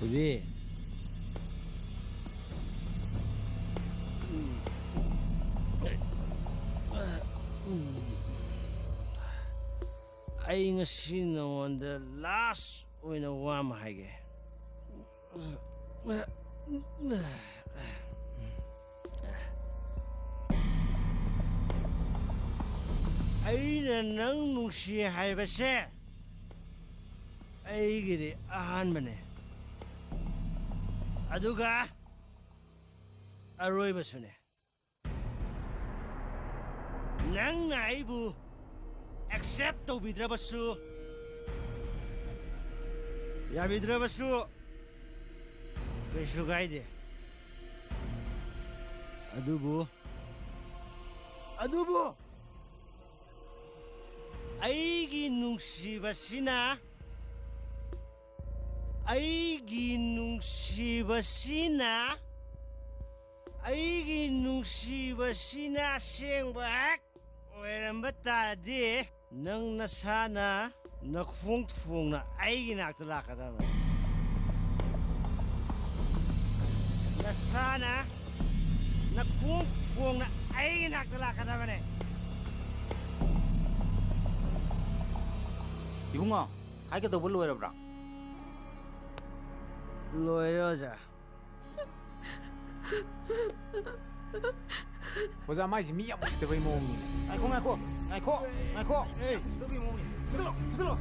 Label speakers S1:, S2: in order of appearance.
S1: ꯊꯣꯏꯕꯤ ꯑꯩ ꯉꯁꯤ ꯅꯉꯣꯟꯗ ꯂꯥꯁ ꯑꯣꯏꯅ ꯋꯥ ꯑꯃ ꯍꯥꯏꯒꯦ. ꯑꯩꯅ ꯅꯪ ꯅꯨꯡꯁꯤ ꯍꯥꯏꯕꯁꯦ ꯑꯩꯒꯤꯗꯤ ꯑꯍꯥꯟꯕꯅꯦ, ꯑꯗꯨꯒ ꯑꯔꯣꯏꯕꯁꯨꯅꯦ. ꯅꯪꯅ ꯑꯩꯕꯨ ꯑꯦꯛꯁꯦꯞ ꯇꯧꯕꯤꯗ꯭ꯔꯕꯁꯨ, ꯌꯥꯕꯤꯗ꯭ꯔꯕꯁꯨ ꯀꯩꯁꯨ ꯀꯥꯏꯗꯦ. ꯑꯗꯨꯕꯨ ꯑꯩꯒꯤ ꯅꯨꯡꯁꯤꯕꯁꯤꯅ ꯑꯁꯦꯡꯕ ꯍꯦꯛ ꯑꯣꯏꯔꯝꯕ ꯇꯥꯔꯗꯤ ꯅꯪ ꯅꯁꯥꯅ ꯅꯈꯣꯡ ꯊꯣꯡꯅ ꯑꯩꯒꯤ ꯅꯥꯛꯇ ꯂꯥꯛꯀꯗꯕꯅꯤ. ꯅꯁꯥꯅ ꯅꯈꯣꯡ ꯊꯣꯡꯅ ꯑꯩꯒꯤ ꯅꯥꯛꯇ ꯂꯥꯛꯀꯗꯕꯅꯤ.
S2: 이봉아, 하이게도 뭘로 해라 브라.
S1: ꯂꯣꯏꯔꯦ ꯑꯣꯖꯥ.
S2: 오자 마이지 미야 못해 왜 모으니.
S3: 아이고. 에이, 스톱이 뭐니? 부들어.